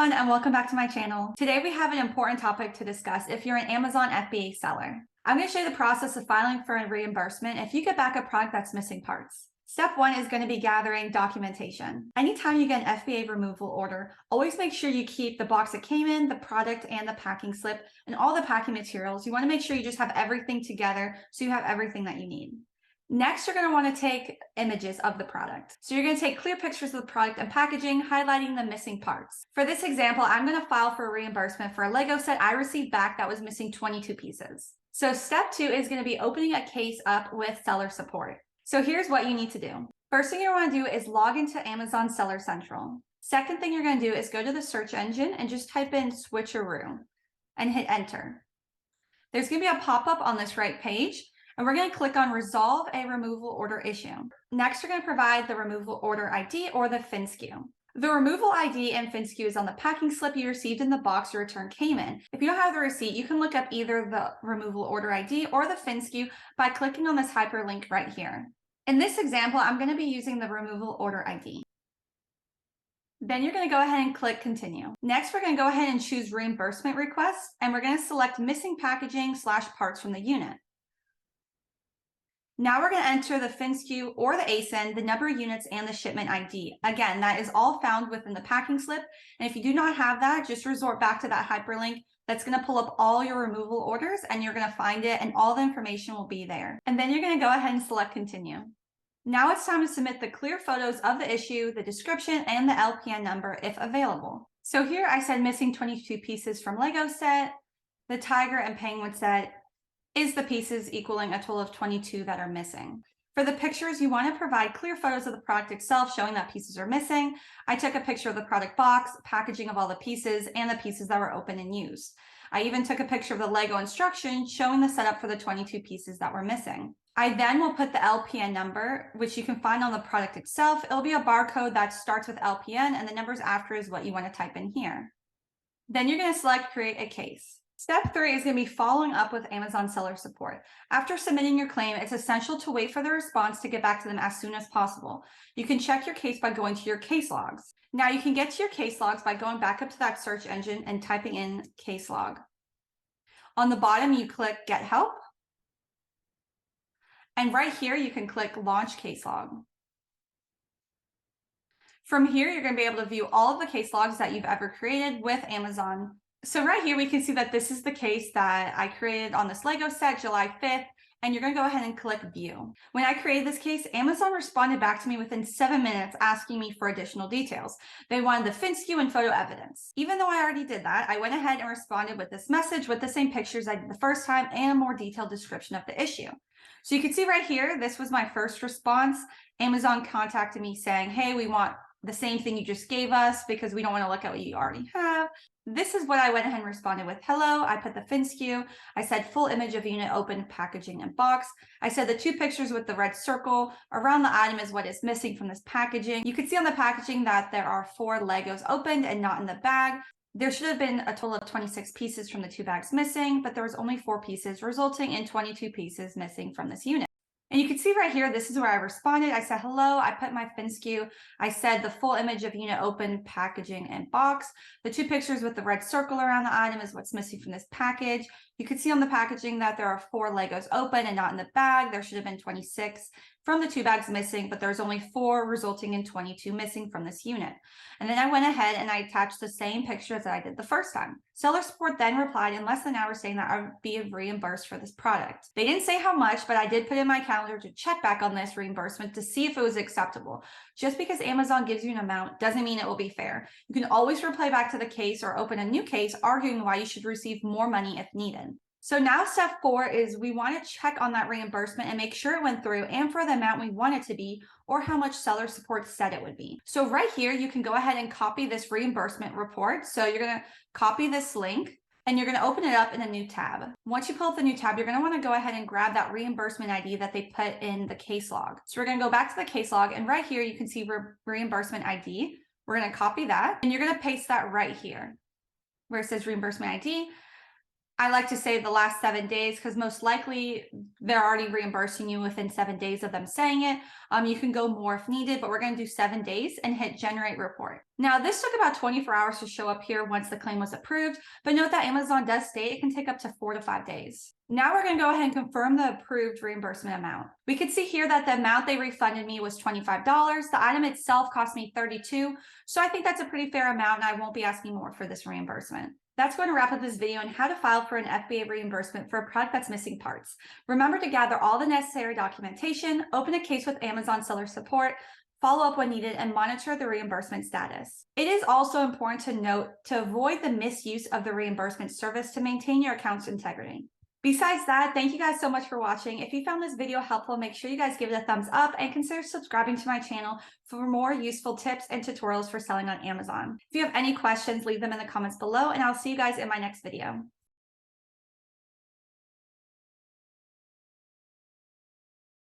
everyone, and welcome back to my channel. Today we have an important topic to discuss if you're an Amazon FBA seller. I'm going to show you the process of filing for a reimbursement if you get back a product that's missing parts. Step 1 is going to be gathering documentation. Anytime you get an FBA removal order, always make sure you keep the box it came in, the product, and the packing slip, and all the packing materials. You want to make sure you just have everything together so you have everything that you need. Next, you're going to want to take images of the product. So you're going to take clear pictures of the product and packaging, highlighting the missing parts. For this example, I'm going to file for a reimbursement for a Lego set I received back that was missing 22 pieces. So step 2 is going to be opening a case up with seller support. So here's what you need to do. First thing you want to do is log into Amazon Seller Central. Second thing you're going to do is go to the search engine and just type in Switcheroo and hit enter. There's going to be a pop-up on this right page, and we're going to click on Resolve a Removal Order Issue. Next, you're going to provide the Removal Order ID or the FINSKU. The removal ID and FINSKU is on the packing slip you received in the box your return came in. If you don't have the receipt, you can look up either the Removal Order ID or the FINSKU by clicking on this hyperlink right here. In this example, I'm going to be using the Removal Order ID. Then you're going to go ahead and click Continue. Next, we're going to go ahead and choose Reimbursement Request, and we're going to select Missing Packaging / Parts from the unit. Now we're going to enter the FINSKU or the ASIN, the number of units, and the shipment ID. Again, that is all found within the packing slip. And if you do not have that, just resort back to that hyperlink. That's going to pull up all your removal orders, and you're going to find it, and all the information will be there. And then you're going to go ahead and select Continue. Now it's time to submit the clear photos of the issue, the description, and the LPN number if available. So here I said missing 22 pieces from Lego set, the tiger and penguin set, is the pieces equaling a total of 22 that are missing. For the pictures, you want to provide clear photos of the product itself showing that pieces are missing. I took a picture of the product box, packaging of all the pieces, and the pieces that were open and used. I even took a picture of the Lego instructions showing the setup for the 22 pieces that were missing. I then will put the LPN number, which you can find on the product itself. It'll be a barcode that starts with LPN, and the numbers after is what you want to type in here. Then you're going to select Create a Case. Step 3 is going to be following up with Amazon Seller Support. After submitting your claim, it's essential to wait for the response to get back to them as soon as possible. You can check your case by going to your case logs. Now you can get to your case logs by going back up to that search engine and typing in case log. On the bottom, you click Get Help. And right here, you can click Launch Case Log. From here, you're going to be able to view all of the case logs that you've ever created with Amazon. So right here, we can see that this is the case that I created on this Lego set July 5th, and you're going to go ahead and click View. When I created this case, Amazon responded back to me within 7 minutes asking me for additional details. They wanted the FINSKU and photo evidence. Even though I already did that, I went ahead and responded with this message with the same pictures I did the first time and a more detailed description of the issue. So you can see right here, this was my first response. Amazon contacted me saying, hey, we want the same thing you just gave us because we don't want to look at what you already have. This is what I went ahead and responded with. Hello, I put the FINSKU. I said full image of unit open, packaging, and box. I said the 2 pictures with the red circle around the item is what is missing from this packaging. You can see on the packaging that there are 4 Legos opened and not in the bag. There should have been a total of 26 pieces from the 2 bags missing, but there was only 4 pieces, resulting in 22 pieces missing from this unit. And you can see right here, this is where I responded. I said, hello, I put my FINSKU. I said the full image of unit open, packaging, and box. The 2 pictures with the red circle around the item is what's missing from this package. You can see on the packaging that there are 4 Legos open and not in the bag. There should have been 26 from the 2 bags missing, but there's only 4, resulting in 22 missing from this unit. And then I went ahead and I attached the same pictures that I did the first time. Seller Support then replied in less than an hour saying that I would be reimbursed for this product. They didn't say how much, but I did put in my calendar to check back on this reimbursement to see if it was acceptable. Just because Amazon gives you an amount doesn't mean it will be fair. You can always reply back to the case or open a new case arguing why you should receive more money if needed. So now step 4 is we want to check on that reimbursement and make sure it went through and for the amount we want it to be or how much Seller Support said it would be. So right here, you can go ahead and copy this reimbursement report. So you're going to copy this link and you're going to open it up in a new tab. Once you pull up the new tab, you're going to want to go ahead and grab that reimbursement ID that they put in the case log. So we're going to go back to the case log, and right here, you can see reimbursement ID. We're going to copy that and you're going to paste that right here where it says reimbursement ID. I like to say the last 7 days because most likely they're already reimbursing you within 7 days of them saying it. You can go more if needed, but we're going to do 7 days and hit generate report. Now, this took about 24 hours to show up here once the claim was approved, but note that Amazon does state it can take up to 4 to 5 days. Now we're going to go ahead and confirm the approved reimbursement amount. We can see here that the amount they refunded me was $25. The item itself cost me $32, so I think that's a pretty fair amount, and I won't be asking more for this reimbursement. That's going to wrap up this video on how to file for an FBA reimbursement for a product that's missing parts. Remember to gather all the necessary documentation, open a case with Amazon seller support, follow up when needed, and monitor the reimbursement status. It is also important to note to avoid the misuse of the reimbursement service to maintain your account's integrity. Besides that, thank you guys so much for watching. If you found this video helpful, make sure you guys give it a thumbs up and consider subscribing to my channel for more useful tips and tutorials for selling on Amazon. If you have any questions, leave them in the comments below, and I'll see you guys in my next video.